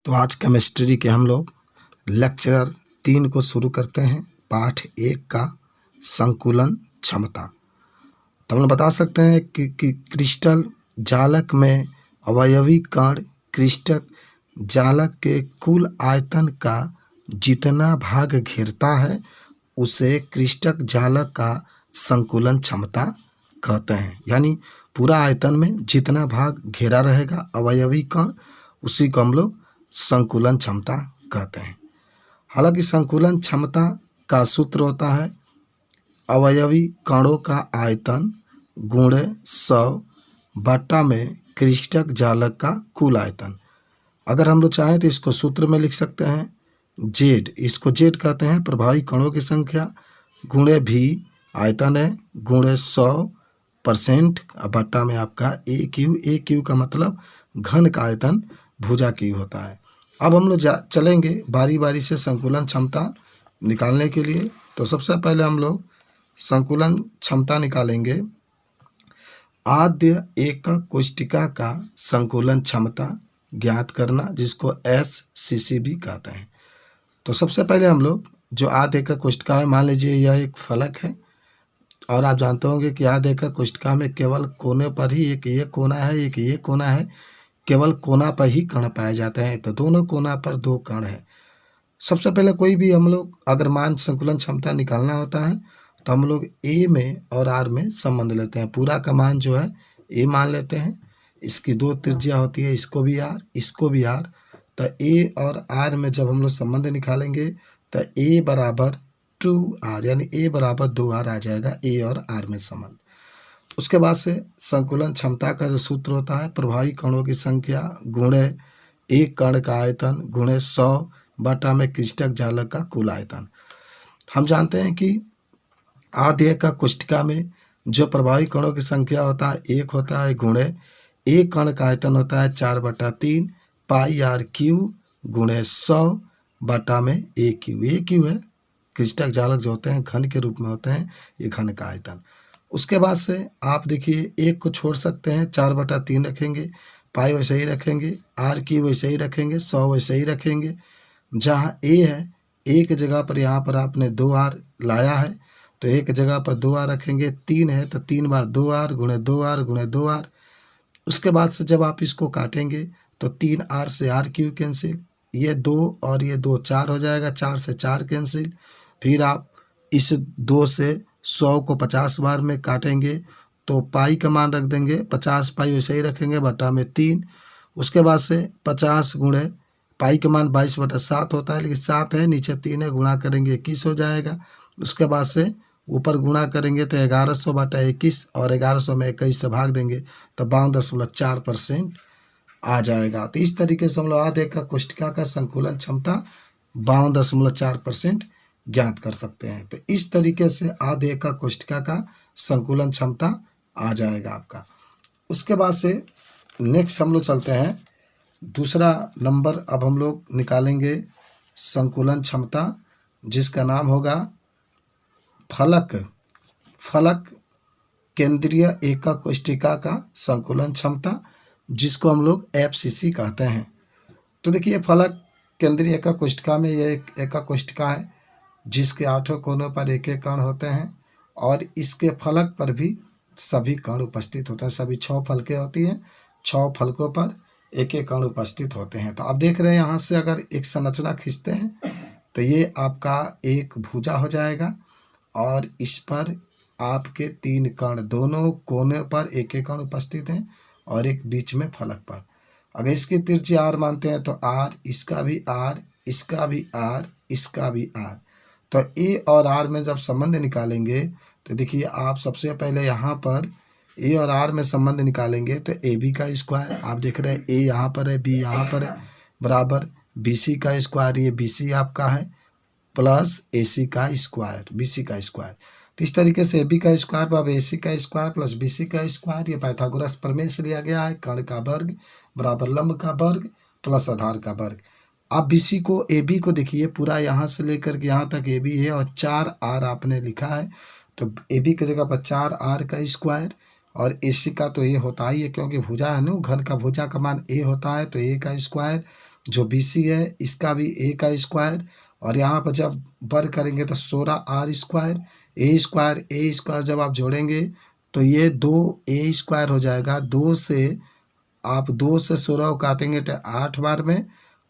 तो आज केमिस्ट्री के हम लोग लेक्चर 3 को शुरू करते हैं। पाठ 1 का संकुलन क्षमता। तो हम लोग बता सकते हैं कि क्रिस्टल जालक में अवयवी कण क्रिस्टल जालक के कुल आयतन का जितना भाग घेरता है उसे क्रिस्टल जालक का संकुलन क्षमता कहते हैं। यानी पूरा आयतन में जितना भाग घेरा रहेगा अवयवी कण, उसी को हम लोग संकुलन क्षमता कहते हैं। हालांकि संकुलन क्षमता का सूत्र होता है अवयवी कणों का आयतन गुणे 100 बटा में क्रिस्टल जालक का कुल आयतन। अगर हम लोग चाहें तो इसको सूत्र में लिख सकते हैं जेड, इसको जेड कहते हैं प्रभावी कणों की संख्या, गुणे भी आयतन है गुणे 100% बटा में आपका ए क्यू का मतलब घन का आयतन भुजा क्यू होता है। अब हम लोग चलेंगे बारी बारी से संकुलन क्षमता निकालने के लिए। तो सबसे पहले हम लोग संकुलन क्षमता निकालेंगे आद्य एकक कोष्टिका का संकुलन क्षमता ज्ञात करना, जिसको SCC भी कहते हैं। तो सबसे पहले हम लोग जो आद्य एकक कोष्टिका है, मान लीजिए यह एक फलक है और आप जानते होंगे कि आद्य एकक कोष्टिका में केवल कोने पर ही एक ये कोना है, एक ये कोना है, केवल कोना पर ही कण पाए जाते हैं। तो दोनों कोना पर 2 कण है। सबसे पहले कोई भी हम लोग अगर मान संकुलन क्षमता निकालना होता है तो हम लोग ए में और आर में संबंध लेते हैं। पूरा का मान जो है ए मान लेते हैं, इसकी 2 त्रिज्या होती है, इसको भी आर इसको भी आर। तो ए और आर में जब हम लोग संबंध निकालेंगे तो ए बराबर 2r यानी ए बराबर 2r आ जाएगा ए और आर में संबंध। उसके बाद से संकुलन क्षमता का जो सूत्र होता है प्रभावी कणों की संख्या गुणे एक कण का आयतन गुणे 100 बटा में क्रिस्टल जालक का कुल आयतन। हम जानते हैं कि आद्य एकक कोष्टिका में जो प्रभावी कणों की संख्या होता है 1 होता है गुणे एक कण का आयतन होता है 4/3 पाई आर क्यू गुणे 100 बटा में ए क्यू है क्रिस्टल जालक जो होते हैं घन के रूप में होते हैं, ये घन का आयतन। उसके बाद से आप देखिए एक को छोड़ सकते हैं, 4/3 रखेंगे, पाई वैसे ही रखेंगे, आर क्यू वैसे ही रखेंगे, 100 वैसे ही रखेंगे। जहाँ ए है एक जगह पर यहाँ पर आपने 2r लाया है तो एक जगह पर 2r रखेंगे, 3 है तो 3 बार 2r गुणे 2r गुणे 2r। उसके बाद से जब आप इसको काटेंगे तो 3r से आर क्यू कैंसिल, ये 2 और ये 2 4 हो जाएगा, 4 से 4 कैंसिल। फिर आप इस 2 से 100 को 50 बार में काटेंगे तो पाई का मान रख देंगे, 50 पाई वैसे ही रखेंगे बटा में 3। उसके बाद से 50 गुणे पाई का मान 22/7 होता है, लेकिन 7 है नीचे 3 है, गुणा करेंगे 21 हो जाएगा। उसके बाद से ऊपर गुणा करेंगे तो 1100/21 और 1100 में 21 से भाग देंगे तो 52.4% आ जाएगा। तो इस तरीके से हम लोग आद्य एकक कोष्टिका का संकुलन क्षमता 52.4% ज्ञात कर सकते हैं। तो इस तरीके से आद्य एकक कोष्टिका का संकुलन क्षमता आ जाएगा आपका। उसके बाद से नेक्स्ट हम लोग चलते हैं दूसरा नंबर। अब हम लोग निकालेंगे संकुलन क्षमता जिसका नाम होगा फलक केंद्रीय एकक कोष्टिका का संकुलन क्षमता, जिसको हम लोग FCC कहते हैं। तो देखिए फलक केंद्रीय एकक कोष्टिका में यह एक एकक कोष्टिका है जिसके 8 कोनों पर एक एक कण होते हैं और इसके फलक पर भी सभी कण उपस्थित होते हैं। सभी 6 फलकें होती हैं, 6 फलकों पर एक एक कण उपस्थित होते हैं। तो आप देख रहे हैं यहाँ से अगर एक संरचना खींचते हैं तो ये आपका एक भुजा हो जाएगा और इस पर आपके 3 कण दोनों कोने पर एक एक कण उपस्थित हैं और एक बीच में फलक पर। अगर इसकी त्रिज्या r मानते हैं तो r, इसका भी r, इसका भी r, इसका भी r। तो a और r में जब संबंध निकालेंगे तो देखिए आप सबसे पहले यहाँ पर a और r में संबंध निकालेंगे तो AB का स्क्वायर, आप देख रहे हैं a यहाँ पर है, b यहाँ पर है, बराबर BC का स्क्वायर, ये BC आपका है, प्लस AC का स्क्वायर, BC का स्क्वायर। तो इस तरीके से AB का स्क्वायर बराबर AC का स्क्वायर प्लस BC का स्क्वायर, ये पाइथागोरस प्रमेय से लिया गया है। कर्ण का वर्ग बराबर लंब का वर्ग प्लस आधार का वर्ग। आप BC को AB को देखिए पूरा यहाँ से लेकर के यहाँ तक AB है और 4r आपने लिखा है, तो AB की जगह पर 4r का स्क्वायर और AC का तो ये होता ही है क्योंकि भुजा है ना, घन का भुजा का मान a होता है तो a का स्क्वायर जो BC है इसका भी A का स्क्वायर, और यहाँ पर जब वर्ग करेंगे तो 16R स्क्वायर, A स्क्वायर जब आप जोड़ेंगे तो ये 2A स्क्वायर हो जाएगा। 2 से आप 2 से 16 को काटेंगे तो 8 बार में,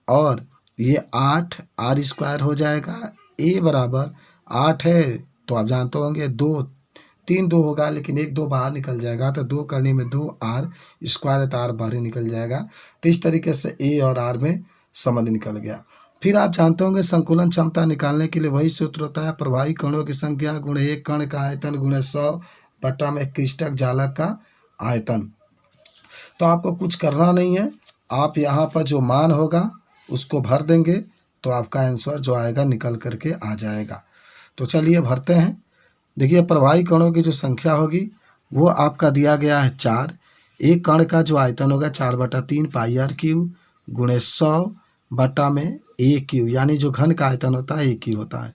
और ये 8R स्क्वायर हो जाएगा। A बराबर 8 है तो आप जानते होंगे 3 2 होगा, लेकिन 1 2 बाहर निकल जाएगा, तो 2 करने में 2R स्क्वायर, तो R बाहर निकल जाएगा। तो इस तरीके से A और R में संबंध निकल गया। फिर आप जानते होंगे संकुलन क्षमता निकालने के लिए वही सूत्र होता है, प्रभावी कणों की संख्या गुणे एक कण का आयतन गुणे 100 बटा में क्रिस्टल जालक का आयतन। तो आपको कुछ करना नहीं है, आप यहाँ पर जो मान होगा उसको भर देंगे तो आपका आंसर जो आएगा निकल करके आ जाएगा। तो चलिए भरते हैं। देखिए प्रभावी कणों की जो संख्या होगी वो आपका दिया गया है 4। एक कण का जो आयतन होगा 4/3 पाई आर क्यू गुणे 100 बटा में ए क्यू, यानी जो घन का आयतन होता है ए क्यू होता है।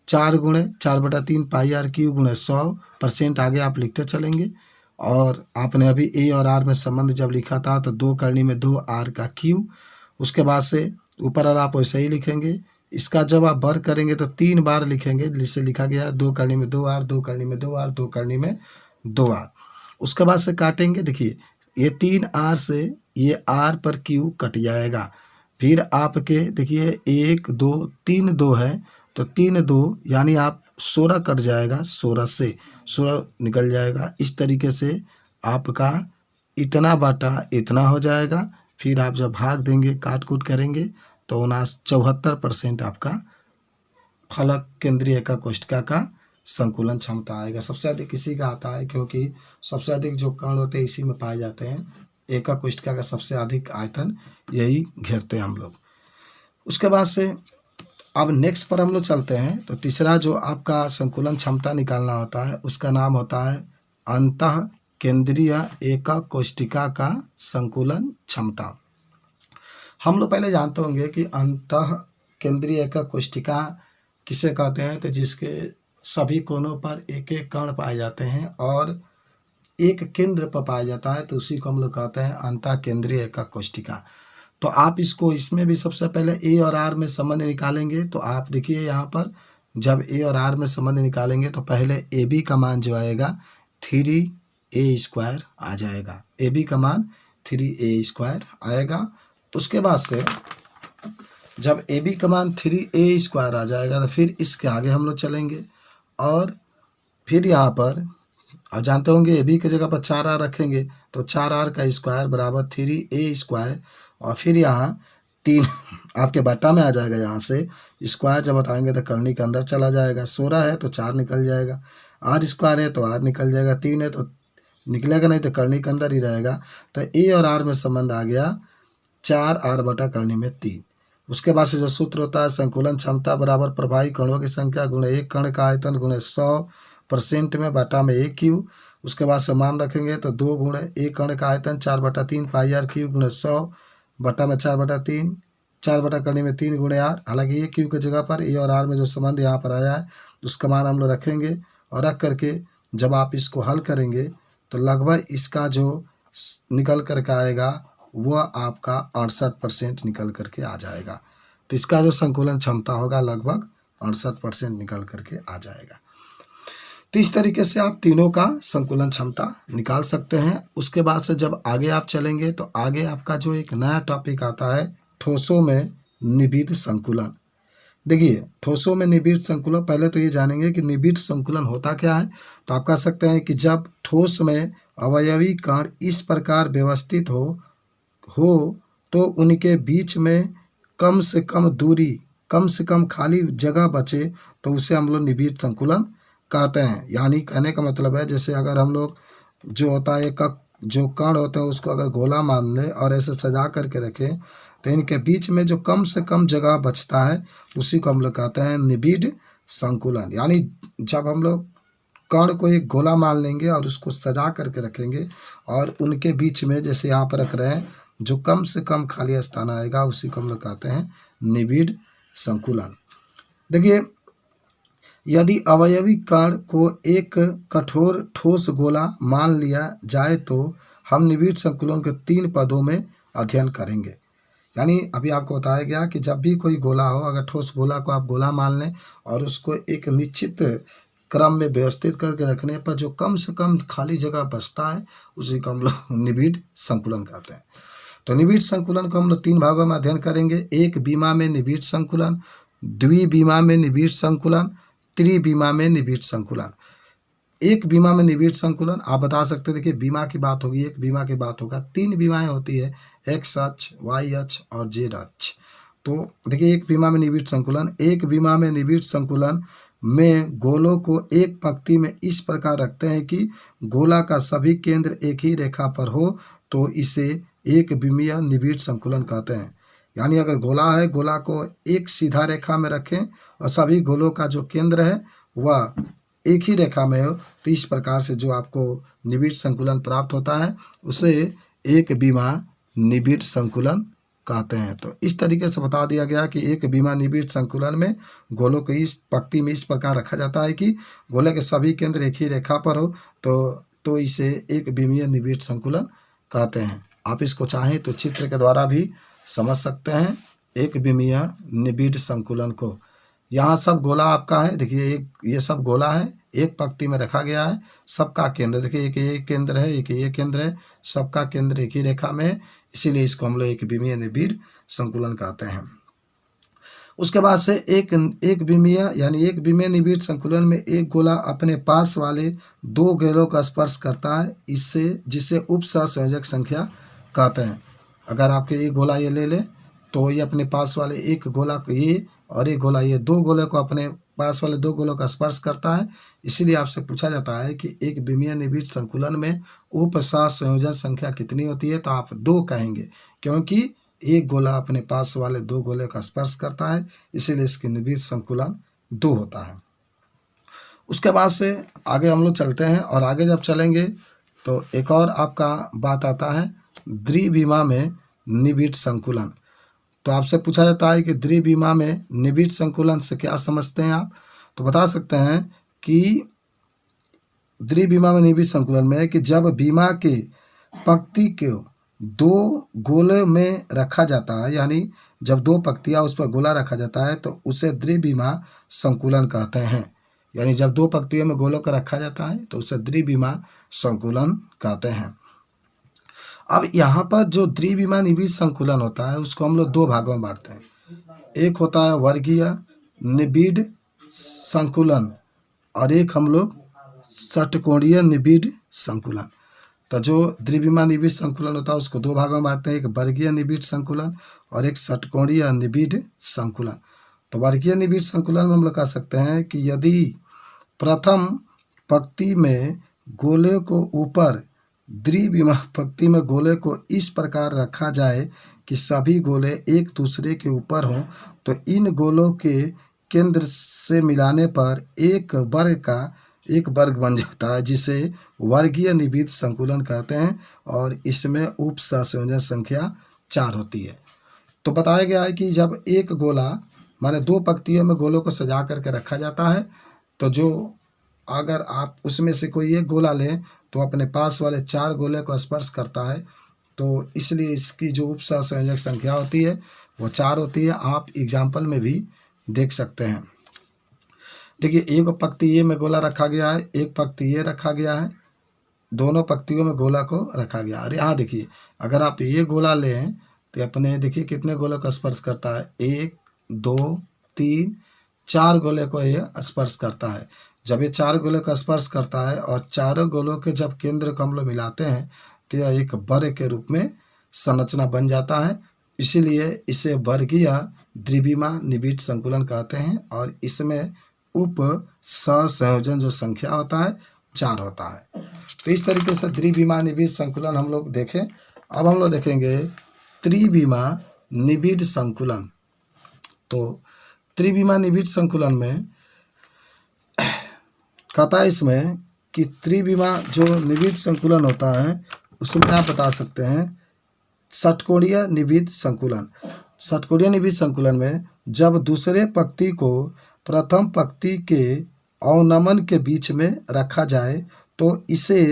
4 गुणे 4/3 पाई आर क्यू गुणे 100% आगे आप लिखते चलेंगे। और आपने अभी ए और आर में संबंध जब लिखा था तो 2 करनी में 2R का क्यू, उसके बाद से ऊपर वाला आप वैसे ही लिखेंगे। इसका जब आप वर्ग करेंगे तो 3 बार लिखेंगे, जिससे लिखा गया 2 करनी में 2R, 2 करनी में 2R, 2 करनी में 2R। उसके बाद से काटेंगे। देखिए ये 3R से ये R पर Q कट जाएगा। फिर आपके देखिए 1 2 3 2 है तो 3 2 यानी आप 16 कट जाएगा, 16 से 16 निकल जाएगा। इस तरीके से आपका इतना बाटा इतना हो जाएगा। फिर आप जब भाग देंगे काट कूट करेंगे तो 74% आपका फलक केंद्रीय एका कोष्ठिका का संकुलन क्षमता आएगा। सबसे अधिक इसी का आता है, क्योंकि सबसे अधिक जो कण होते हैं इसी में पाए जाते हैं। एका कोष्ठिका का सबसे अधिक आयतन यही घेरते हैं हम लोग। उसके बाद से अब नेक्स्ट पर हम लोग चलते हैं। तो तीसरा जो आपका संकुलन क्षमता निकालना होता है उसका नाम होता है अंतः केंद्रीय एका कोष्ठिका का संकुलन क्षमता। हम लोग पहले जानते होंगे कि अंतः केंद्रीय एका कोष्ठिका किसे कहते हैं, तो जिसके सभी कोनों पर एक एक कण पाए जाते हैं और एक केंद्र पर पाया जाता है, तो उसी को हम लोग कहते हैं अंतः केंद्रीय एका कोष्ठिका। तो आप इसको इसमें भी सबसे पहले ए और आर में संबंध निकालेंगे। तो आप देखिए यहाँ पर जब ए और आर में संबंध निकालेंगे तो पहले ए बी का मान जो आएगा 3A स्क्वायर आ जाएगा। ए बी का मान 3A स्क्वायर आएगा। उसके बाद से जब ए बी का मान 3A स्क्वायर आ जाएगा तो फिर इसके आगे हम लोग चलेंगे और फिर यहाँ पर आप जानते होंगे ए बी की जगह पर 4R रखेंगे तो 4R का स्क्वायर बराबर 3A स्क्वायर, और फिर यहाँ 3 आपके बटा में आ जाएगा। यहाँ से स्क्वायर जब हटाएंगे तो करनी के अंदर चला जाएगा। 16 है तो 4 निकल जाएगा, R स्क्वायर है तो R निकल जाएगा, 3 है तो निकलेगा नहीं तो करनी के अंदर ही रहेगा। तो ए और आर में संबंध आ गया 4R बटा करनी में 3। उसके बाद से जो सूत्र होता है संकुलन क्षमता बराबर प्रभावी कणों की संख्या गुणे एक कण का आयतन गुणे 100% में बटा में ए क्यू। उसके बाद से मान रखेंगे तो 2 गुणे एक कण का आयतन 4/3 पाई आर क्यू गुणे 100 बटा में 4/3, 4 बटा करने में 3 गुणे आर। हालांकि ए क्यू की जगह पर ए और आर में जो संबंध यहाँ पर आया है उसका मान हम लोग रखेंगे, और रख करके जब आप इसको हल करेंगे तो लगभग इसका जो निकल करके आएगा वह आपका 68% निकल करके आ जाएगा। तो इसका जो संकुलन क्षमता होगा लगभग 68% निकल करके आ जाएगा। तो इस तरीके से आप तीनों का संकुलन क्षमता निकाल सकते हैं। उसके बाद से जब आगे आप चलेंगे तो आगे आपका जो एक नया टॉपिक आता है ठोसों में निबिड़ संकुलन। देखिए ठोसों में निबिड़ संकुलन, पहले तो ये जानेंगे कि निबिड़ संकुलन होता क्या है। तो आप कह सकते हैं कि जब ठोस में अवयवी कण इस प्रकार व्यवस्थित हो तो उनके बीच में कम से कम दूरी, कम से कम खाली जगह बचे तो उसे हम लोग निबिड़ संकुलन कहते हैं। यानी कहने का मतलब है जैसे अगर हम लोग जो होता है जो कण होते हैं उसको अगर गोला मान लें और ऐसे सजा करके रखें तो इनके बीच में जो कम से कम जगह बचता है उसी को हम लोग कहते हैं निबिड़ संकुलन। यानी जब हम लोग कण को एक गोला मान लेंगे और उसको सजा करके रखेंगे और उनके बीच में जैसे यहाँ पर रख रहे हैं जो कम से कम खाली स्थान आएगा उसी को हम लोग कहते हैं निबिड़ संकुलन। देखिए यदि अवयवी कण को एक कठोर ठोस गोला मान लिया जाए तो हम निबिड़ संकुलन के 3 पदों में अध्ययन करेंगे। यानी अभी आपको बताया गया कि जब भी कोई गोला हो, अगर ठोस गोला को आप गोला मान लें और उसको एक निश्चित क्रम में व्यवस्थित करके रखने पर जो कम से कम खाली जगह बचता है, उसी को हम लोग निबिड़ संकुलन कहते हैं। तो निबिड़ संकुलन को हम लोग 3 भागों में अध्ययन करेंगे। एक बीमा में निबिड़ संकुलन, द्विबीमा में निबिड़ संकुलन, त्रिबीमा में निबिड़ संकुलन। एक बीमा में निबिड़ संकुलन आप बता सकते हैं, देखिए बीमा की बात होगी, एक बीमा की बात होगा, 3 बीमाएं होती है, एक्स अक्ष, वाई अक्ष और जेड अक्ष। तो देखिए एक बीमा में निबिड़ संकुलन, एक बीमा में निबिड़ संकुलन में गोलों को एक पंक्ति में इस प्रकार रखते हैं कि गोला का सभी केंद्र एक ही रेखा पर हो, तो इसे एक बीमीय निबिड़ संकुलन कहते हैं। यानी अगर गोला है, गोला को एक सीधा रेखा में रखें और सभी गोलों का जो केंद्र है वह एक ही रेखा में हो, तो इस प्रकार से जो आपको निबिड़ संकुलन प्राप्त होता है उसे एक बीमा निबिड़ संकुलन कहते हैं। तो इस तरीके से बता दिया गया कि एक बीमा निबिड़ संकुलन में गोलों को इस पंक्ति में इस प्रकार रखा जाता है कि गोले के सभी केंद्र एक ही रेखा पर हो, तो इसे एक बीमीय निबिड़ संकुलन कहते हैं। आप इसको चाहें तो चित्र के द्वारा भी समझ सकते हैं एक बीमीय निबिड़ संकुलन को। यहाँ सब गोला आपका है, देखिए एक ये सब गोला है, एक पंक्ति में रखा गया है, सबका केंद्र देखिए एक ये केंद्र है, एक ये केंद्र है, सबका केंद्र एक ही रेखा में है, इसीलिए इसको हम लोग एक बीमीय निबिड़ संकुलन कहते हैं। उसके बाद से एक बीमीय यानी एक बीमीय निबिड़ संकुलन में एक गोला अपने पास वाले 2 गोलों का स्पर्श करता है, इससे जिसे उप सहसंयोजक संख्या कहते हैं। अगर आपके ये गोला ये ले लें तो ये अपने पास वाले एक गोला को ये और एक गोला ये 2 गोले को अपने पास वाले 2 गोलों का स्पर्श करता है, इसीलिए आपसे पूछा जाता है कि एक बीमीय निबिड़ संकुलन में उप सहसंयोजन संख्या कितनी होती है, तो आप 2 कहेंगे, क्योंकि एक गोला अपने पास वाले 2 गोले का स्पर्श करता है, इसीलिए इसकी निबिड़ संकुलन 2 होता है। उसके बाद से आगे हम लोग चलते हैं और आगे जब चलेंगे तो एक और आपका बात आता है द्विबीमा में निबिड़ संकुलन। तो आपसे पूछा जाता है कि द्विबीमा में निबिड़ संकुलन से क्या समझते हैं आप, तो बता सकते हैं कि द्विबीमा में निबिड़ संकुलन में कि जब बीमा के पंक्ति को 2 गोले में रखा जाता है, यानी जब 2 पंक्तियां उस पर गोला रखा जाता है तो उसे द्विबीमा संकुलन कहते हैं। यानी जब 2 पंक्तियों में गोलों का रखा जाता है तो उसे द्विबीमा संकुलन कहते हैं। अब यहाँ पर जो द्विबीमा निबिड़ संकुलन होता है उसको हम लोग 2 भागों में बांटते हैं। एक होता है वर्गीय निबिड़ संकुलन और एक हम लोग षटकोणीय निबिड़ संकुलन। तो जो द्विबीमा निबिड़ संकुलन होता है उसको 2 भागों में बांटते हैं, एक वर्गीय निबिड़ संकुलन और एक षटकोणीय निबिड़ संकुलन। तो वर्गीय निबिड़ संकुलन में हम लोग कह सकते हैं कि यदि प्रथम पंक्ति में गोले को ऊपर द्विबीमा पंक्ति में गोले को इस प्रकार रखा जाए कि सभी गोले एक दूसरे के ऊपर हों, तो इन गोलों के केंद्र से मिलाने पर एक वर्ग बन जाता है, जिसे वर्गीय निबिड़ संकुलन कहते हैं और इसमें उप सहसंयोजन संख्या 4 होती है। तो बताया गया है कि जब एक गोला माने 2 पंक्तियों में गोलों को सजा करके रखा जाता है, तो जो अगर आप उसमें से कोई एक गोला लें तो अपने पास वाले 4 गोले को स्पर्श करता है, तो इसलिए इसकी जो उप सहसंयोजक संख्या होती है वो 4 होती है। आप एग्जाम्पल में भी देख सकते हैं। देखिए एक पंक्ति ये में गोला रखा गया है, एक पंक्ति ये रखा गया है, दोनों पंक्तियों में गोला को रखा गया। और यहाँ देखिए अगर आप ये गोला लें तो अपने देखिए कितने गोलों का स्पर्श करता है, 1 2 3 4 गोले को ये स्पर्श करता है। जब ये 4 गोलों का स्पर्श करता है और चारों गोलों के जब केंद्र को हम लोग मिलाते हैं तो यह एक वर्ग के रूप में संरचना बन जाता है, इसीलिए इसे वर्गीय द्विबीमा निबिड़ संकुलन कहते हैं और इसमें उप सहसंयोजन जो संख्या होता है 4 होता है। तो इस तरीके से द्विबीमा निबिड़ संकुलन हम लोग देखें। अब हम लोग देखेंगे त्रिबीमा निबिड़ संकुलन। तो त्रिबीमा निबिड़ संकुलन में कहता है इसमें कि त्रिबीमा जो निबिड़ संकुलन होता है उसमें आप बता सकते हैं षटकोणीय निबिड़ संकुलन। षटकोणीय निबिड़ संकुलन में जब दूसरे पंक्ति को प्रथम पंक्ति के अवनमन के बीच में रखा जाए तो इसे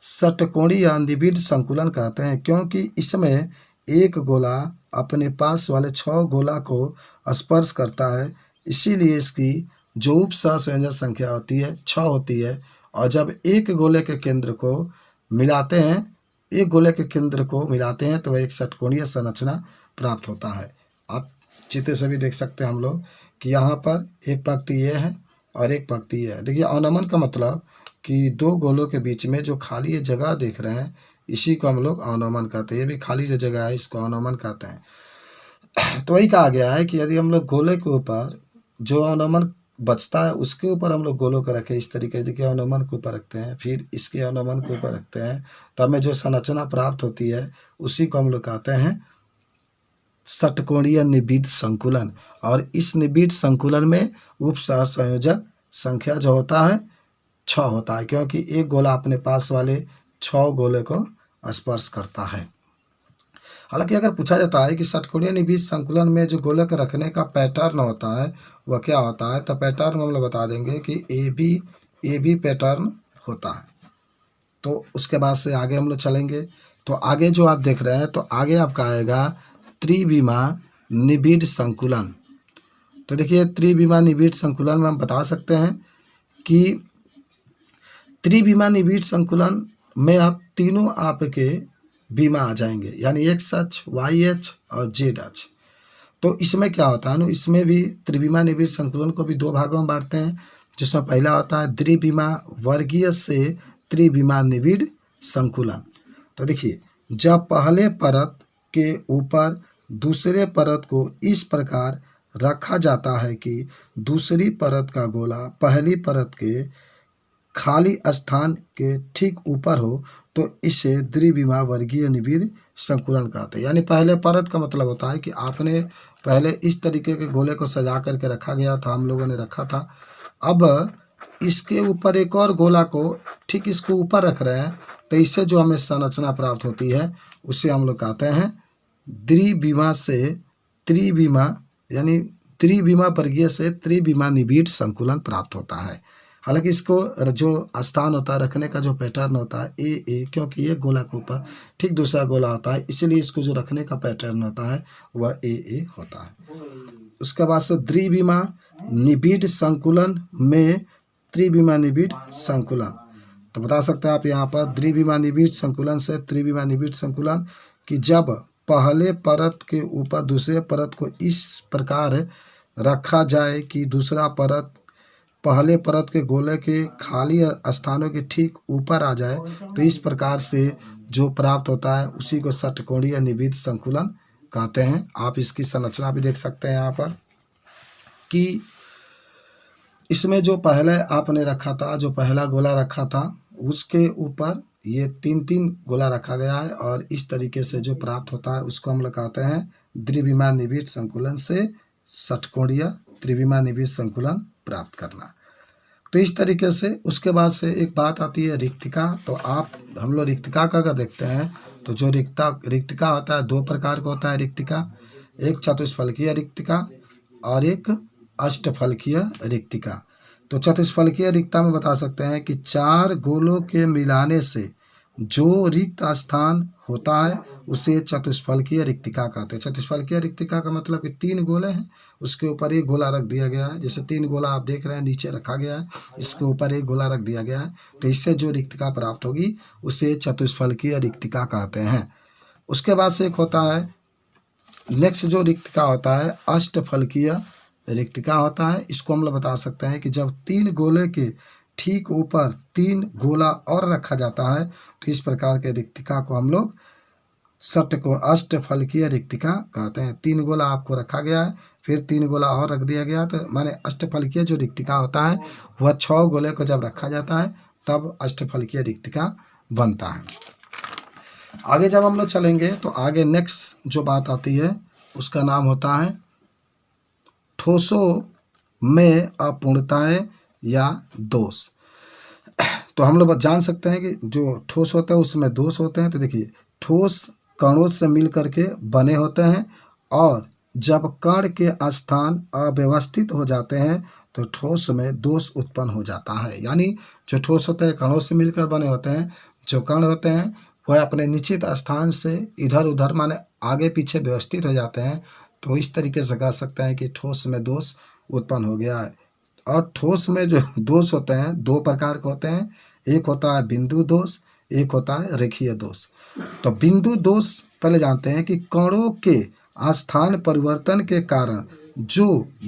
षटकोणीय निबिड़ संकुलन कहते हैं, क्योंकि इसमें एक गोला अपने पास वाले 6 गोला को स्पर्श करता है, इसीलिए इसकी जो उप सहसंयोजक संख्या होती है 6 होती है। और जब एक गोले के केंद्र को मिलाते हैं तो वह एक षटकोणीय संरचना प्राप्त होता है। आप चित्र से भी देख सकते हैं हम लोग कि यहाँ पर एक पंक्ति ये है और एक पंक्ति ये है। देखिए अवनमन का मतलब कि दो गोलों के बीच में जो खाली ये जगह देख रहे हैं, इसी को हम लोग अवनमन कहते हैं। ये भी खाली जो जगह है इसको अवनमन कहते हैं। तो वही कहा गया है कि यदि हम लोग गोले के ऊपर जो अवनमन बचता है उसके ऊपर हम लोग गोलों को रखें, इस तरीके से देखिए अवनमन के ऊपर रखते हैं, फिर इसके अवनमन के ऊपर रखते हैं, तो हमें जो संरचना प्राप्त होती है उसी को हम लोग कहते हैं षटकोणीय निबिड संकुलन। और इस निबिड संकुलन में उप सहसंयोजक संख्या जो होता है 6 होता है, क्योंकि एक गोला अपने पास वाले 6 गोले को स्पर्श करता है। हालांकि अगर पूछा जाता है कि षटकोणीय निबिड संकुलन में जो गोलक रखने का पैटर्न होता है वह क्या होता है, तो पैटर्न हम लोग बता देंगे कि ए बी पैटर्न होता है। तो उसके बाद से आगे हम लोग चलेंगे, तो आगे जो आप देख रहे हैं तो आगे आपका आएगा त्रिविमा निबिड संकुलन। तो देखिए त्रिविमा निबिड संकुलन में हम बता सकते हैं कि त्रिविमा निबिड संकुलन में आप तीनों आपके बीमा आ जाएंगे, यानी एक्स अक्ष, वाई अक्ष और जेड अक्ष। तो इसमें क्या होता है ना, इसमें भी त्रिविमा निबिड संकुलन को भी 2 भागों में बांटते हैं, जिसमें पहला होता है द्विविमा वर्गीय से त्रिविमा निबिड संकुलन। तो देखिए जब पहले परत के ऊपर दूसरे परत को इस प्रकार रखा जाता है कि दूसरी परत का गोला पहली परत के खाली स्थान के ठीक ऊपर हो, तो इसे द्विविमा वर्गीय निबिड संकुलन कहते हैं। यानी पहले परत का मतलब होता है कि आपने पहले इस तरीके के गोले को सजा करके रखा गया था, हम लोगों ने रखा था, अब इसके ऊपर एक और गोला को ठीक इसको ऊपर रख रहे हैं, तो इससे जो हमें संरचना प्राप्त होती है उसे हम लोग कहते हैं द्विविमा से त्रिविमा, यानी त्रिविमा वर्गीय से त्रिविमा निबिड संकुलन प्राप्त होता है। हालांकि इसको जो स्थान होता है रखने का जो पैटर्न होता है ए, क्योंकि ये गोला के ऊपर ठीक दूसरा गोला होता है, इसीलिए इसको जो रखने का पैटर्न होता है वह ए होता है। उसके बाद से द्विविमा निबिड संकुलन में त्रिविमा निबिड संकुलन, तो बता सकते हैं आप यहाँ पर द्विविमा निबिड संकुलन से त्रिविमा निबिड संकुलन कि जब पहले परत के ऊपर दूसरे परत को इस प्रकार रखा जाए कि दूसरा परत पहले परत के गोले के खाली स्थानों के ठीक ऊपर आ जाए, तो इस प्रकार से जो प्राप्त होता है उसी को षटकोणीय निबिड संकुलन कहते हैं। आप इसकी संरचना भी देख सकते हैं यहाँ पर कि इसमें जो पहले आपने रखा था, जो पहला गोला रखा था उसके ऊपर ये 3-3 गोला रखा गया है, और इस तरीके से जो प्राप्त होता है उसको हम लोग कहते हैं द्विविमा निबिड संकुलन से षटकोणीय त्रिविमा निबिड संकुलन प्राप्त करना। तो इस तरीके से उसके बाद से एक बात आती है रिक्तिका। तो हम लोग रिक्तिका का अगर देखते हैं तो जो रिक्तिका होता है 2 प्रकार का होता है रिक्तिका, एक चतुष्फलकीय रिक्तिका और एक अष्टफलकीय रिक्तिका। तो चतुष्फलकीय रिक्तिका में बता सकते हैं कि 4 गोलों के मिलाने से जो रिक्त स्थान होता है उसे चतुष्फलकीय रिक्तिका कहते हैं। चतुष्फलकीय रिक्तिका का मतलब कि 3 गोले हैं, उसके ऊपर एक गोला रख दिया गया है, जैसे 3 गोला आप देख रहे हैं नीचे रखा गया है, इसके ऊपर एक गोला रख दिया गया है, तो इससे जो रिक्तिका प्राप्त होगी उसे चतुष्फलकीय रिक्तिका कहते हैं। उसके बाद से एक होता है नेक्स्ट जो रिक्तिका होता है अष्टफलकीय रिक्तिका होता है। इसको हम लोग बता सकते हैं कि जब 3 गोले के ठीक ऊपर 3 गोला और रखा जाता है, तो इस प्रकार के रिक्तिका को हम लोग अष्टफलकीय रिक्तिका कहते हैं। 3 गोला आपको रखा गया है, फिर 3 गोला और रख दिया गया, तो माने अष्टफलकीय जो रिक्तिका होता है वह 6 गोले को जब रखा जाता है तब अष्टफलकीय रिक्तिका बनता है। आगे जब हम लोग चलेंगे तो आगे नेक्स्ट जो बात आती है उसका नाम होता है ठोसों में अपूर्णताएं या दोष। तो हम लोग जान सकते हैं कि जो ठोस होता है उसमें दोष होते हैं। तो देखिए ठोस कणों से मिल करके बने होते हैं, और जब कण के स्थान अव्यवस्थित हो जाते हैं तो ठोस में दोष उत्पन्न हो जाता है। यानी जो ठोस होते हैं कणों से मिलकर बने होते हैं, जो कण होते हैं वह अपने निश्चित स्थान से इधर उधर माने आगे पीछे व्यवस्थित हो जाते हैं, तो इस तरीके से कह सकते हैं कि ठोस में दोष उत्पन्न हो गया है। और ठोस में जो दोष होते हैं दो प्रकार के होते हैं, एक होता है बिंदु दोष, एक होता है रेखीय दोष। तो बिंदु दोष पहले जानते हैं कि कणों के स्थान परिवर्तन के कारण जो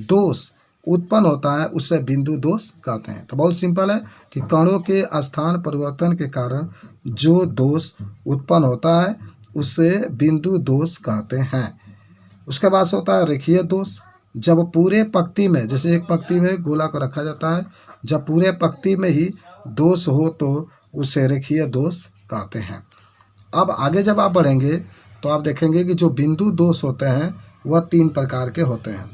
दोष उत्पन्न होता है उसे बिंदु दोष कहते हैं। तो बहुत सिंपल है कि कणों के स्थान परिवर्तन के कारण जो दोष उत्पन्न होता है उसे बिंदु दोष कहते हैं। उसके बाद होता है रेखीय दोष। जब पूरे पंक्ति में, जैसे एक पंक्ति में गोला को रखा जाता है, जब पूरे पंक्ति में ही दोष हो तो उसे रेखीय दोष कहते हैं। अब आगे जब आप बढ़ेंगे तो आप देखेंगे कि जो बिंदु दोष होते हैं वह तीन प्रकार के होते हैं।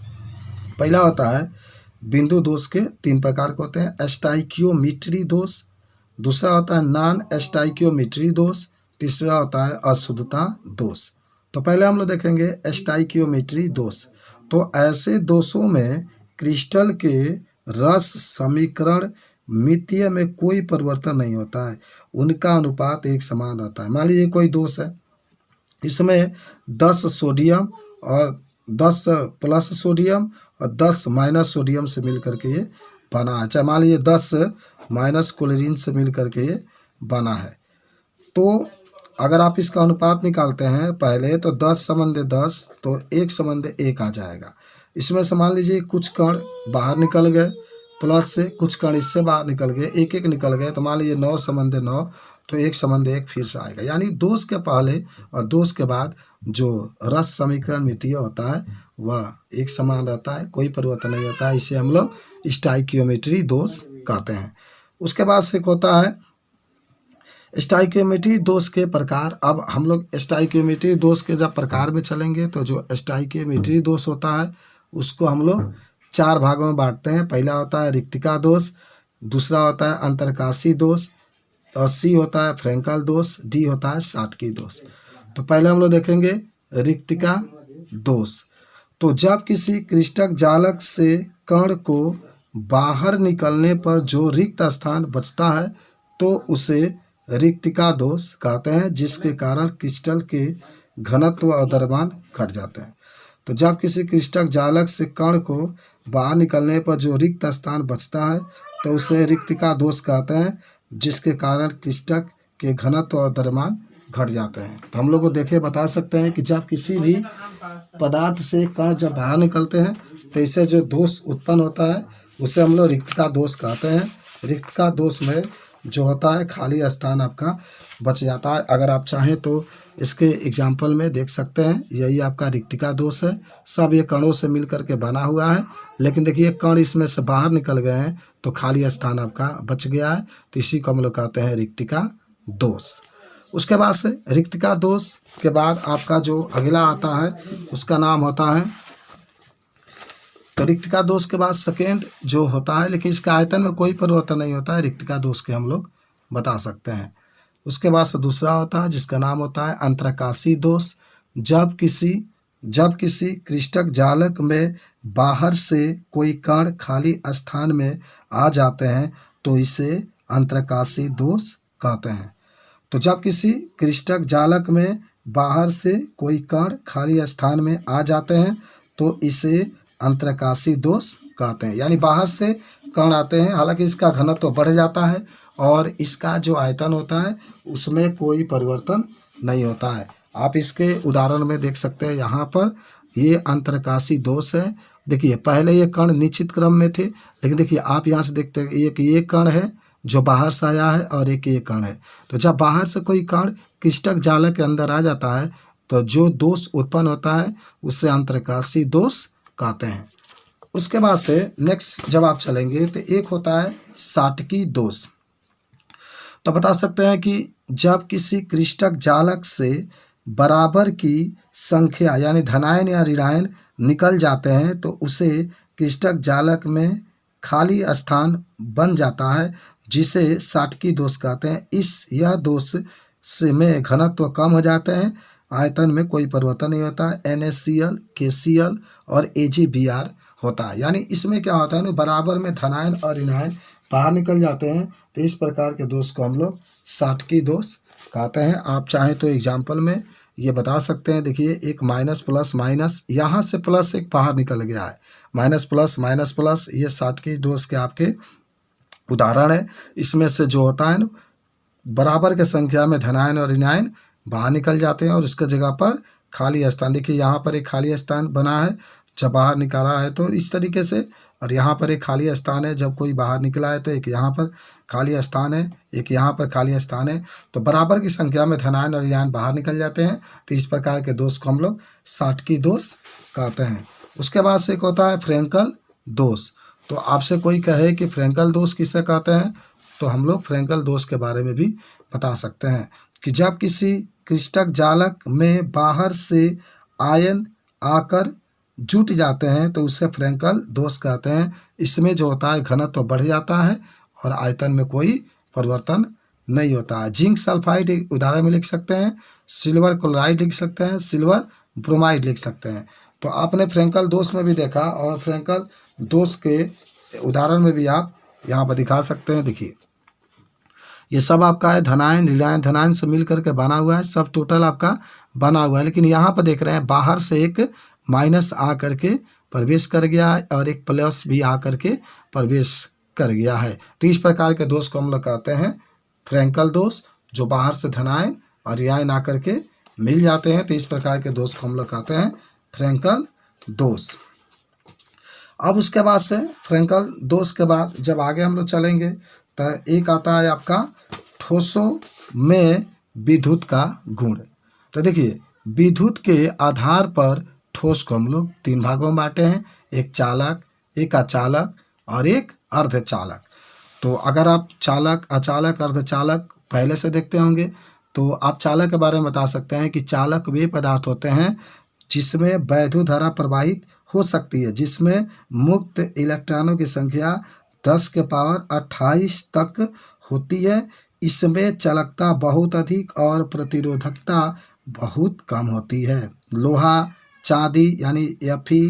पहला होता है बिंदु दोष के तीन प्रकार के होते हैं, स्टाइकियोमेट्री दोष, दूसरा होता है नॉन स्टाइकियोमेट्री दोष, तीसरा होता है अशुद्धता दोष। तो पहले हम लोग देखेंगे स्टाइकियोमेट्री दोष। तो ऐसे दोषों में क्रिस्टल के रस समीकरण मितीय में कोई परिवर्तन नहीं होता है, उनका अनुपात एक समान रहता है। मान लीजिए कोई दोष है, इसमें 10 सोडियम और 10 प्लस सोडियम और 10 माइनस सोडियम से मिल करके ये बना है, चाहे मान लीजिए 10 माइनस क्लोरीन से मिल करके ये बना है। तो अगर आप इसका अनुपात निकालते हैं पहले तो 10:10 तो 1:1 आ जाएगा। इसमें से मान लीजिए कुछ कण बाहर निकल गए, प्लस से कुछ कण इससे बाहर निकल गए, एक एक निकल गए, तो मान लीजिए 9:9 तो 1:1 फिर से आएगा। यानी दोष के पहले और दोष के बाद जो रस समीकरण मितीय होता है वह एक समान रहता है, कोई परिवर्तन नहीं होता है। इसे हम लोग स्टाइकियोमेट्री दोष कहते हैं। उसके बाद से एक होता है स्टाइकियोमेट्री दोष के प्रकार। अब हम लोग स्टाइकियोमेट्री दोष के जब प्रकार में चलेंगे तो जो स्टाइकियोमेट्री दोष होता है उसको हम लोग 4 भागों में बांटते हैं। पहला होता है रिक्तिका दोष, दूसरा होता है अंतरकाशी दोष, और सी होता है फ्रेंकल दोष, डी होता है साटकी दोष। तो पहले हम लोग देखेंगे रिक्तिका दोष। तो जब किसी क्रिस्टल जालक से कण को बाहर निकलने पर जो रिक्त स्थान बचता है तो उसे रिक्तिका दोष कहते हैं, जिसके कारण क्रिस्टल के घनत्व और द्रव्यमान घट जाते हैं। तो जब किसी क्रिस्टल जालक से कण को बाहर निकलने पर जो रिक्त स्थान बचता है तो उसे रिक्तिका दोष कहते हैं, जिसके कारण क्रिस्टल के घनत्व और द्रव्यमान घट जाते हैं। तो हम लोग को देखे बता सकते हैं कि जब किसी भी पदार्थ से कण जब बाहर निकलते हैं तो इससे जो दोष उत्पन्न होता है उसे हम लोग रिक्तिका दोष कहते हैं। रिक्तिका दोष में जो होता है खाली स्थान आपका बच जाता है। अगर आप चाहें तो इसके एग्जाम्पल में देख सकते हैं, यही आपका रिक्तिका दोष है। सब ये कणों से मिल करके बना हुआ है, लेकिन देखिए कण इसमें से बाहर निकल गए हैं तो खाली स्थान आपका बच गया है, तो इसी को हम लोग कहते हैं रिक्तिका दोष। उसके बाद से रिक्तिका दोष के बाद आपका जो अगला आता है उसका नाम होता है, तो रिक्तिका दोष के बाद सेकेंड जो होता है, लेकिन इसका आयतन में कोई परिवर्तन नहीं होता है, रिक्तिका दोष के हम लोग बता सकते हैं। उसके बाद से दूसरा होता है जिसका नाम होता है अंतरकाशी दोष। जब किसी क्रिस्टल जालक में बाहर से कोई कण खाली स्थान में आ जाते हैं तो इसे अंतरकाशी दोष कहते हैं। तो जब किसी क्रिस्टल जालक में बाहर से कोई कण खाली स्थान में आ जाते हैं तो इसे अंतरकाशी दोष कहते हैं। यानी बाहर से कण आते हैं, हालांकि इसका घनत्व तो बढ़ जाता है और इसका जो आयतन होता है उसमें कोई परिवर्तन नहीं होता है। आप इसके उदाहरण में देख सकते हैं, यहाँ पर ये अंतरकाशी दोष है। देखिए पहले ये कण निश्चित क्रम में थे, लेकिन देखिए आप यहाँ से देखते हैं एक ये कण है जो बाहर से आया है और एक ये कण है। तो जब बाहर से कोई कण क्रिस्टल जालक के अंदर आ जाता है तो जो दोष उत्पन्न होता है उससे अंतरकाशी दोष कहते हैं। उसके बाद से नेक्स्ट जब आप चलेंगे तो एक होता है साटकी दोष। तो बता सकते हैं कि जब किसी क्रिस्टल जालक से बराबर की संख्या यानी धनायन या ऋणायन निकल जाते हैं तो उसे क्रिस्टल जालक में खाली स्थान बन जाता है, जिसे साटकी दोष कहते हैं। यह दोष से में घनत्व कम हो जाते हैं, आयतन में कोई परिवर्तन नहीं होता है। NaCl, KCl और AgBr होता है। यानी इसमें क्या होता है ना, बराबर में धनायन और ऋणायन बाहर निकल जाते हैं, तो इस प्रकार के दोष को हम लोग साटकी दोष कहते हैं। आप चाहें तो एग्जाम्पल में ये बता सकते हैं। देखिए, एक माइनस प्लस माइनस, यहाँ से प्लस एक बाहर निकल गया है, माइनस प्लस, ये साटकी दोष के आपके उदाहरण है। इसमें से जो होता है ना, बराबर के संख्या में धनायन और ऋणायन बाहर निकल जाते हैं और उसके जगह पर खाली स्थान, देखिए यहाँ पर एक खाली स्थान बना है जब बाहर निकाला है तो इस तरीके से, और यहाँ पर एक खाली स्थान है जब कोई बाहर निकला है तो एक यहाँ पर खाली स्थान है, एक यहाँ पर खाली स्थान है। तो बराबर की संख्या में धनायन और ऋणायन बाहर निकल जाते हैं। तो इस प्रकार के दोष को हम लोग साटकी दोष कहते हैं। उसके बाद से एक होता है फ्रेंकल दोष। तो आपसे कोई कहे कि फ्रेंकल दोष किसे कहते हैं, तो हम लोग फ्रेंकल दोष के बारे में भी बता सकते हैं कि जब किसी क्रिस्टक जालक में बाहर से आयन आकर जुट जाते हैं तो उसे फ्रेंकल दोष कहते हैं। इसमें जो होता है घनत्व तो बढ़ जाता है और आयतन में कोई परिवर्तन नहीं होता है। जिंक सल्फाइड एक उदाहरण में लिख सकते हैं, सिल्वर क्लोराइड लिख सकते हैं, सिल्वर ब्रोमाइड लिख सकते हैं। तो आपने फ्रेंकल दोष में भी देखा और फ्रेंकल दोष के उदाहरण में भी आप यहाँ पर दिखा सकते हैं। देखिए, ये सब आपका है धनायन ऋणायन, धनायन से मिल करके बना हुआ है, सब टोटल आपका बना हुआ है। लेकिन यहाँ पर देख रहे हैं बाहर से एक माइनस आ करके प्रवेश कर गया है और एक प्लस भी आ करके प्रवेश कर गया है। तो इस प्रकार के दोष को हम लोग कहते हैं फ्रेंकल दोष, जो बाहर से धनायन और ऋणायन आ करके मिल जाते हैं। तो इस प्रकार के दोष को हम लोग कहते हैं फ्रेंकल दोष। अब उसके बाद से फ्रेंकल दोष के बाद जब आगे हम लोग चलेंगे तो एक आता है आपका ठोसों में विद्युत का गुण। तो देखिए, विद्युत के आधार पर ठोस को हम लोग तीन भागों में बांटे हैं, एक चालक, एक अचालक और एक अर्धचालक। तो अगर आप चालक, अचालक, अर्धचालक पहले से देखते होंगे तो आप चालक के बारे में बता सकते हैं कि चालक वे पदार्थ होते हैं जिसमें वैद्युत धारा प्रवाहित हो सकती है, जिसमें मुक्त इलेक्ट्रॉनों की संख्या 10 के पावर 28 तक होती है। इसमें चालकता बहुत अधिक और प्रतिरोधकता बहुत कम होती है। लोहा, चांदी यानी Fe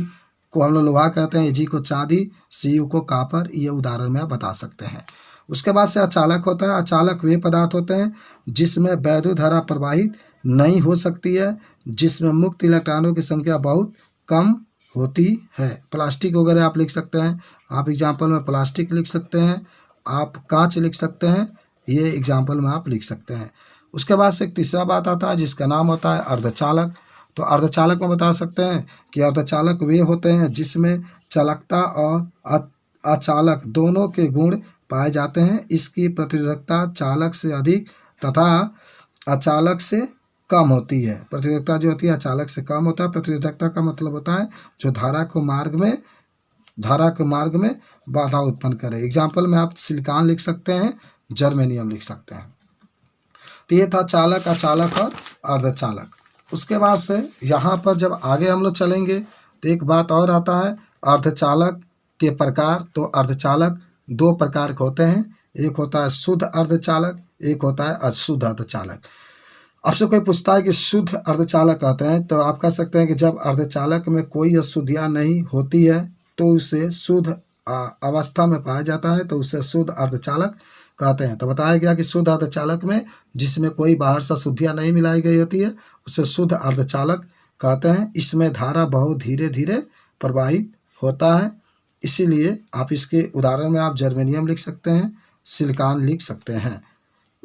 को हम लोग लोहा कहते हैं, Ag को चांदी, Cu को कापर, ये उदाहरण में आप बता सकते हैं। उसके बाद से अचालक होता है। अचालक वे पदार्थ होते हैं जिसमें वैद्युत धारा प्रवाहित नहीं हो सकती है, जिसमें मुक्त इलेक्ट्रॉनों की संख्या बहुत कम होती है। प्लास्टिक वगैरह आप लिख सकते हैं, आप एग्जाम्पल में प्लास्टिक लिख सकते हैं, आप कांच लिख सकते हैं, ये एग्जाम्पल में आप लिख सकते हैं। उसके बाद से एक तीसरा बात आता है जिसका नाम होता है अर्धचालक। तो अर्धचालक में बता सकते हैं कि अर्धचालक वे होते हैं जिसमें चालकता और अचालक दोनों के गुण पाए जाते हैं। इसकी प्रतिरोधकता चालक से अधिक तथा अचालक से कम होती है। प्रतिरोधकता जो होती है अचालक से कम होता है। प्रतिरोधकता का मतलब होता है जो धारा के मार्ग में बाधा उत्पन्न करे। एग्जाम्पल में आप सिलिकॉन लिख सकते हैं, जर्मेनियम लिख सकते हैं। तो ये था चालक, अचालक और अर्धचालक। उसके बाद से यहाँ पर जब आगे हम लोग चलेंगे तो एक बात और आता है अर्धचालक के प्रकार। तो अर्धचालक दो प्रकार के होते हैं, एक होता है शुद्ध अर्धचालक, एक होता है अशुद्ध अर्धचालक। आपसे कोई पूछता है कि शुद्ध अर्धचालक कहते हैं तो आप कह सकते हैं कि जब अर्धचालक में कोई अशुद्धियाँ नहीं होती है तो उसे शुद्ध अवस्था में पाया जाता है, तो उसे शुद्ध अर्धचालक कहते हैं। तो बताया गया कि शुद्ध अर्धचालक में जिसमें कोई बाहर से अशुद्धियाँ नहीं मिलाई गई होती है उसे शुद्ध अर्धचालक कहते हैं। इसमें धारा बहुत धीरे धीरे प्रवाहित होता है, इसीलिए आप इसके उदाहरण में आप जर्मेनियम लिख सकते हैं, सिलिकॉन लिख सकते हैं।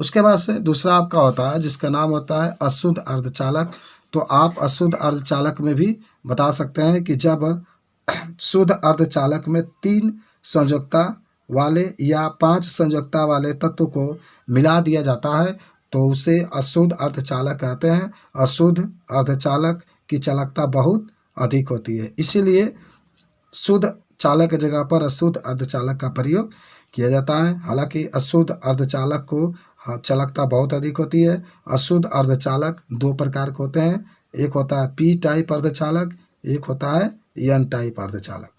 उसके बाद से दूसरा आपका होता है जिसका नाम होता है अशुद्ध अर्धचालक। तो आप अशुद्ध अर्धचालक में भी बता सकते हैं कि जब शुद्ध अर्धचालक में 3 संयोजकता वाले या 5 संयोजकता वाले तत्व को मिला दिया जाता है तो उसे अशुद्ध अर्धचालक कहते हैं। अशुद्ध अर्धचालक की चालकता बहुत अधिक होती है, इसीलिए शुद्ध चालक की जगह पर अशुद्ध अर्धचालक का प्रयोग किया जाता है। हालांकि अशुद्ध अर्धचालक को चालकता बहुत अधिक होती है। अशुद्ध अर्धचालक 2 प्रकार के होते हैं, एक होता है P टाइप अर्धचालक, एक होता है N टाइप अर्धचालक।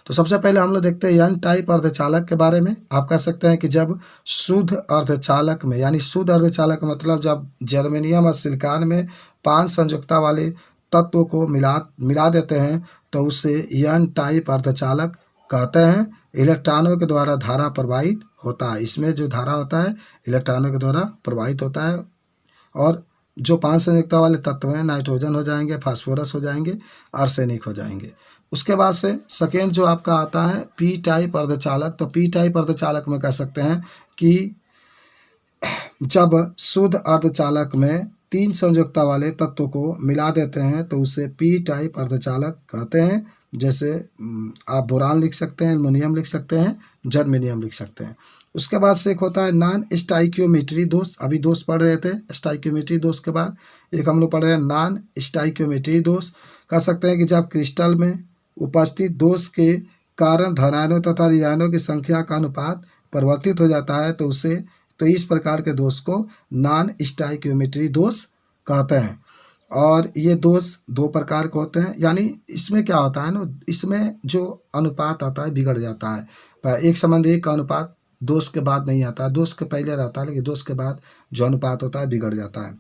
तो सबसे पहले हम लोग देखते हैं N टाइप अर्धचालक के बारे में। आप कह सकते हैं कि जब शुद्ध अर्धचालक में, यानी शुद्ध अर्धचालक मतलब जब जर्मेनियम और सिलिकॉन में 5 संयोजकता वाले तत्वों को मिला देते हैं तो उसे N टाइप अर्धचालक कहते हैं। इलेक्ट्रॉनों के द्वारा धारा प्रवाहित होता है। इसमें जो धारा होता है इलेक्ट्रॉनों के द्वारा प्रवाहित होता है। और जो 5 संयुक्ता वाले तत्व हैं, नाइट्रोजन हो जाएंगे, फास्फोरस हो जाएंगे, आर्सेनिक हो जाएंगे। उसके बाद से सेकेंड जो आपका आता है पी टाइप अर्धचालक। तो पी टाइप अर्धचालक में कह सकते हैं कि जब शुद्ध अर्धचालक में 3 संयुक्ता वाले तत्व को मिला देते हैं तो उसे पी टाइप अर्धचालक कहते हैं। जैसे आप बोरान लिख सकते हैं, एल्युमिनियम लिख सकते हैं, जर्मेनियम लिख सकते हैं। उसके बाद से एक होता है नॉन स्टाइकियोमेट्री दोष। अभी दोष पढ़ रहे थे स्टाइकियोमेट्री दोष के बाद एक हम लोग पढ़ रहे हैं नॉन स्टाइकियोमेट्री दोष। कह सकते हैं कि जब क्रिस्टल में उपस्थित दोष के कारण धनायनों तथा ऋणायनों की संख्या का अनुपात परिवर्तित हो जाता है तो इस प्रकार के दोष को नॉन स्टाइकियोमेट्री दोष कहते हैं। और ये दोष 2 प्रकार के होते हैं। यानी इसमें क्या होता है ना, इसमें जो अनुपात आता है बिगड़ जाता है। 1:1 का अनुपात दोष के बाद नहीं आता है, दोष के पहले रहता है, लेकिन दोष के बाद जो अनुपात होता है बिगड़ जाता है।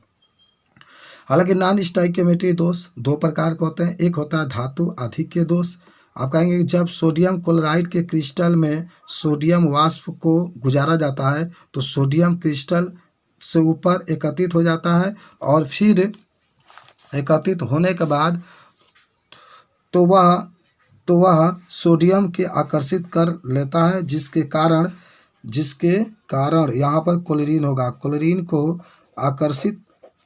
हालांकि नॉन स्टाइकियोमेट्री दोष 2 प्रकार के होते हैं। एक होता है धातु आधिक्य दोष। आप कहेंगे कि जब सोडियम क्लोराइड के क्रिस्टल में सोडियम वाष्प को गुजारा जाता है तो सोडियम क्रिस्टल से ऊपर एकत्रित हो जाता है और फिर एकत्रित होने के बाद तो वह सोडियम के आकर्षित कर लेता है, जिसके कारण यहाँ पर क्लोरीन होगा, क्लोरीन को आकर्षित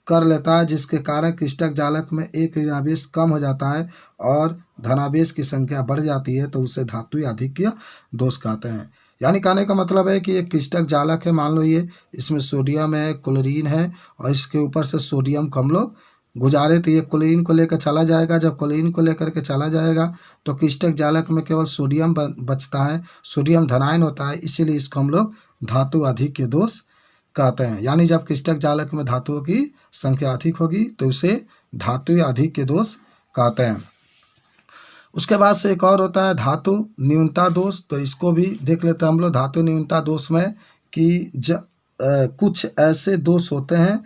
कर लेता है, जिसके कारण क्रिस्टल जालक में एक ऋणावेश कम हो जाता है और धनावेश की संख्या बढ़ जाती है, तो उसे धातु आधिक्य दोष कहते हैं। यानी कहने का मतलब है कि ये क्रिस्टल जालक है, मान लो ये इसमें सोडियम है, क्लोरीन है और इसके ऊपर से सोडियम को हम लोग गुजारे तो ये क्लोरीन को लेकर चला जाएगा। जब क्लोरीन को लेकर के चला जाएगा तो क्रिस्टल जालक में केवल सोडियम बचता है, सोडियम धनायन होता है, इसीलिए इसको हम लोग धातु आधिक्य दोष कहते हैं। यानी जब क्रिस्टल जालक में धातुओं की संख्या अधिक होगी तो उसे धातु आधिक्य दोष कहते हैं। उसके बाद से एक और होता है धातु न्यूनता दोष। तो इसको भी देख लेते हैं हम लोग। धातु न्यूनता दोष में कि कुछ ऐसे दोष होते हैं,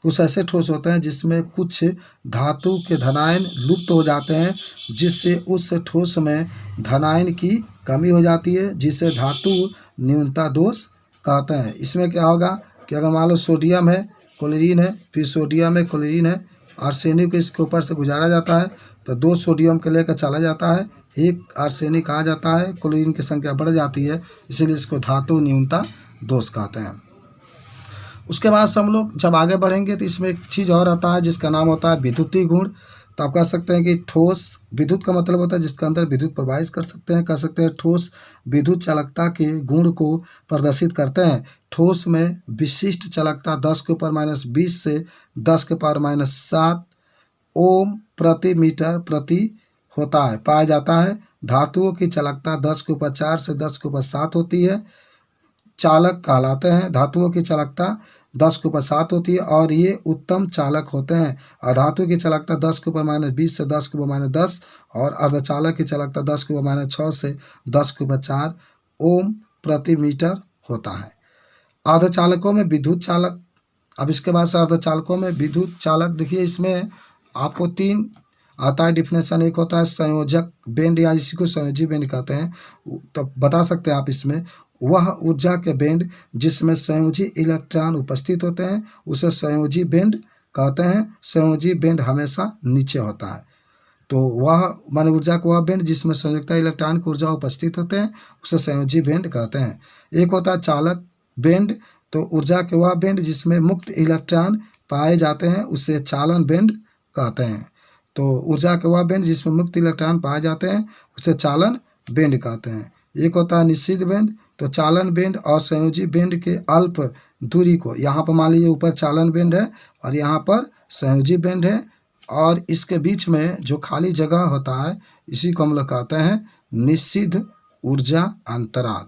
कुछ ऐसे ठोस होते हैं जिसमें कुछ धातु के धनायन लुप्त हो जाते हैं, जिससे उस ठोस में धनायन की कमी हो जाती है, जिसे धातु न्यूनता दोष कहते हैं। इसमें क्या होगा कि अगर मान लो सोडियम है, क्लोरीन है, फिर सोडियम है, क्लोरीन है, आर्सेनिक को इसके ऊपर से गुजारा जाता है तो 2 सोडियम के लेकर चला जाता है, 1 आर्सेनिक आ जाता है, क्लोरीन की संख्या बढ़ जाती है, इसीलिए इसको धातु न्यूनता दोष कहते हैं। उसके बाद से हम लोग जब आगे बढ़ेंगे तो इसमें एक चीज़ और आता है जिसका नाम होता है विद्युतीय गुण। तो आप कह सकते हैं कि ठोस, विद्युत का मतलब होता है जिसके अंदर विद्युत प्रवाहित कर सकते हैं, कह सकते हैं ठोस विद्युत चालकता के गुण को प्रदर्शित करते हैं। ठोस में विशिष्ट चालकता 10⁻⁻20 से 10⁻⁻7 ओम प्रति मीटर प्रति होता है, पाया जाता है। धातुओं की चालकता 10⁻4 से 10⁻7 होती है, चालक कहलाते हैं। धातुओं की चालकता 10⁻7 होती है और ये उत्तम चालक होते हैं। अधातु की चालकता 10⁻20 से 10⁻10 और अर्धचालक की चालकता 10⁻6 से 10⁻4 ओम प्रति मीटर होता है। अर्धचालकों में विद्युत चालक। अब इसके बाद से अर्धचालकों में विद्युत चालक देखिए, इसमें आपको 3 आता है डिफिनेशन। एक होता है संयोजक बेंड, या इसी को संयोजी बेंड कहते हैं। तो बता सकते हैं आप इसमें वह ऊर्जा के बेंड जिसमें संयोजी इलेक्ट्रॉन उपस्थित होते हैं उसे संयोजी बेंड कहते हैं। संयोजी बेंड हमेशा नीचे होता है, तो वह मान ऊर्जा को वह बेंड जिसमें संयुक्ता इलेक्ट्रॉन की ऊर्जा उपस्थित होते हैं उसे संयोजी बेंड कहते हैं। एक होता है चालक बेंड, तो ऊर्जा के वह बेंड जिसमें मुक्त इलेक्ट्रॉन पाए जाते हैं उसे चालन बेंड कहते हैं। तो ऊर्जा के वह बेंड जिसमें मुक्त इलेक्ट्रॉन पाए जाते हैं उसे चालन बेंड कहते हैं। एक होता है निषिद्ध बेंड, तो चालन बेंड और संयोजी बेंड के अल्प दूरी को, यहाँ पर मान लीजिए ऊपर चालन बेंड है और यहाँ पर संयोजी बेंड है और इसके बीच में जो खाली जगह होता है इसी को हम लोग कहते हैं निषिद्ध ऊर्जा अंतराल।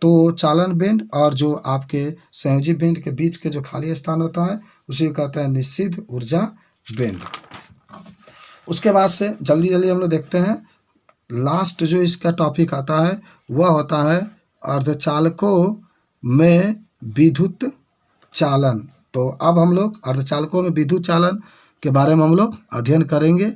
तो चालन बेंड और जो आपके संयोजी बेंड के बीच के जो खाली स्थान होता है उसी को कहते हैं निषिद्ध ऊर्जा बेंड। उसके बाद से जल्दी जल्दी हम लोग देखते हैं लास्ट जो इसका टॉपिक आता है वह होता है अर्धचालकों में विद्युत चालन। तो अब हम लोग अर्धचालकों में विद्युत चालन के बारे में हम लोग अध्ययन करेंगे।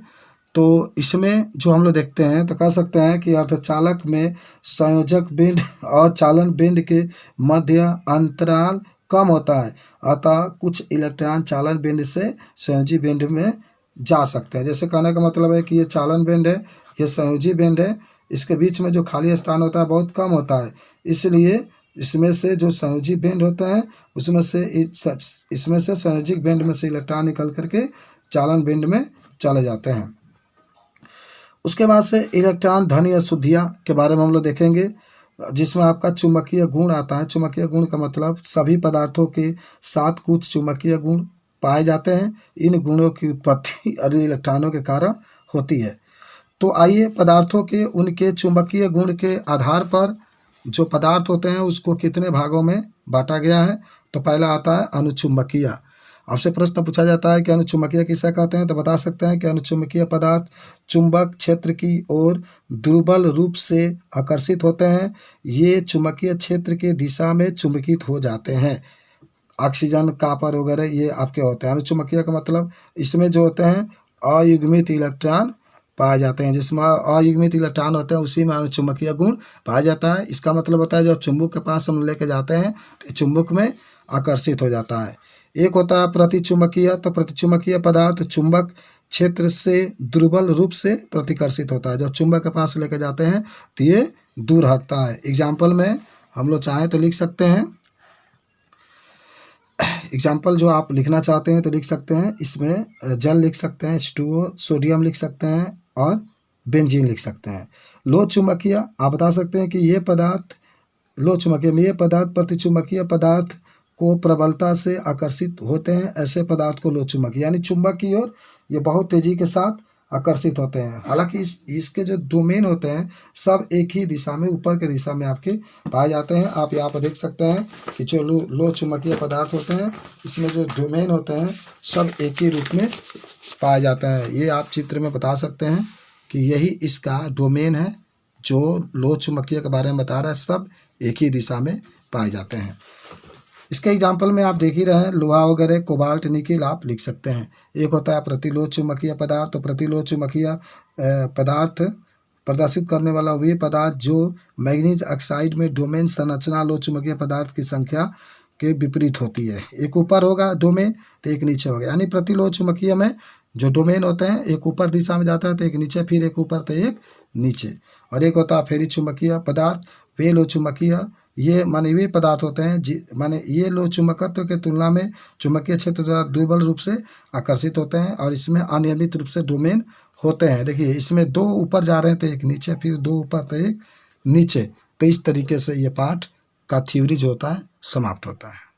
तो इसमें जो हम लोग देखते हैं तो कह सकते हैं कि अर्धचालक में संयोजक बिंड और चालन बिंड के मध्य अंतराल कम होता है, अतः कुछ इलेक्ट्रॉन चालन बिंड से संयोजी बिंड में जा सकते हैं। जैसे कहने का मतलब है कि ये चालन बिंड है, ये संयोजी बिंड है, इसके बीच में जो खाली स्थान होता है बहुत कम होता है, इसलिए इसमें से जो संयोजी बिंड होते हैं उसमें से इसमें से संयोजिक बिंड में से इलेक्ट्रॉन निकल करके चालन बिंड में चले जाते हैं। उसके बाद से इलेक्ट्रॉन धन अशुद्धियाँ के बारे में हम लोग देखेंगे, जिसमें आपका चुंबकीय गुण आता है। चुंबकीय गुण का मतलब सभी पदार्थों के साथ कुछ चुंबकीय गुण पाए जाते हैं। इन गुणों की उत्पत्ति अधिक इलेक्ट्रॉनों के कारण होती है। तो आइए पदार्थों के उनके चुंबकीय गुण के आधार पर जो पदार्थ होते हैं उसको कितने भागों में बांटा गया है। तो पहला आता है अनुचुंबकीय। आपसे प्रश्न पूछा जाता है कि अनुचुंबकीय किसे कहते हैं, तो बता सकते हैं कि अनुचुंबकीय पदार्थ चुंबक क्षेत्र की ओर दुर्बल रूप से आकर्षित होते हैं। ये चुंबकीय क्षेत्र के दिशा में चुंबकित हो जाते हैं। ऑक्सीजन, कॉपर वगैरह ये आपके होते हैं। अनुचुंबकीय का मतलब इसमें जो होते हैं अयुग्मित इलेक्ट्रॉन पाए जाते हैं। जिसमें अयुग्मित इलेक्ट्रॉन होते हैं उसी में अनुचुंबकीय गुण पाया जाता है। इसका मतलब होता है जब चुंबक के पास हम लेके जाते हैं तो चुंबक में आकर्षित हो जाता है। एक होता है प्रतिचुंबकीय। तो प्रतिचुंबकीय पदार्थ चुंबक क्षेत्र से दुर्बल रूप से प्रतिकर्षित होता है। जब चुंबक के पास लेके जाते हैं तो ये दूर हटता है। एग्जाम्पल में हम लोग चाहें तो लिख सकते हैं, एग्जाम्पल जो आप लिखना चाहते हैं तो लिख सकते हैं। इसमें जल लिख सकते हैं, H2O, सोडियम लिख सकते हैं और बेंजीन लिख सकते हैं। लो चुंबकीय आप बता सकते हैं कि ये पदार्थ लो चुंबकीय में ये पदार्थ प्रतिचुंबकीय पदार्थ को प्रबलता से आकर्षित होते हैं। ऐसे पदार्थ को लो चुंबकीय, यानी चुंबक की ओर ये बहुत तेजी के साथ आकर्षित होते हैं। हालांकि इसके जो डोमेन होते हैं सब एक ही दिशा में, ऊपर के दिशा में आपके पाए जाते हैं। आप यहाँ पर देख सकते हैं कि जो लो चुंबकीय पदार्थ होते हैं इसमें जो डोमेन होते हैं सब एक ही रूप में पाए जाते हैं। ये आप चित्र में बता सकते हैं कि यही इसका डोमेन है। जो लो चुंबकीय के बारे में बता रहा है सब एक ही दिशा में पाए जाते हैं। इसके एग्जाम्पल में आप देख ही रहे हैं, लोहा वगैरह, कोबाल्ट, निकिल आप लिख सकते हैं। एक होता है प्रतिलोह चुंबकीय पदार्थ। तो प्रतिलोह चुंबकीय पदार्थ प्रदर्शित करने वाला वे पदार्थ जो मैग्नीज ऑक्साइड में डोमेन संरचना लो चुंबकीय पदार्थ की संख्या के विपरीत होती है। एक ऊपर होगा डोमेन तो एक नीचे होगा, यानी प्रतिलोह चुंबकीय में जो डोमेन होते हैं एक ऊपर दिशा में जाता है तो एक नीचे, फिर एक ऊपर तो एक नीचे। और एक होता है फेरी चुंबकीय पदार्थ। वे लो चुंबकीय ये माने वे पदार्थ होते हैं माने ये लो चुंबकत्व के तुलना में चुंबकीय क्षेत्र द्वारा दुर्बल रूप से आकर्षित होते हैं और इसमें अनियमित रूप से डोमेन होते हैं। देखिए इसमें दो ऊपर जा रहे हैं तो एक नीचे, फिर दो ऊपर तो एक नीचे। तो इस तरीके से ये पाठ का थ्योरी जो होता है समाप्त होता है।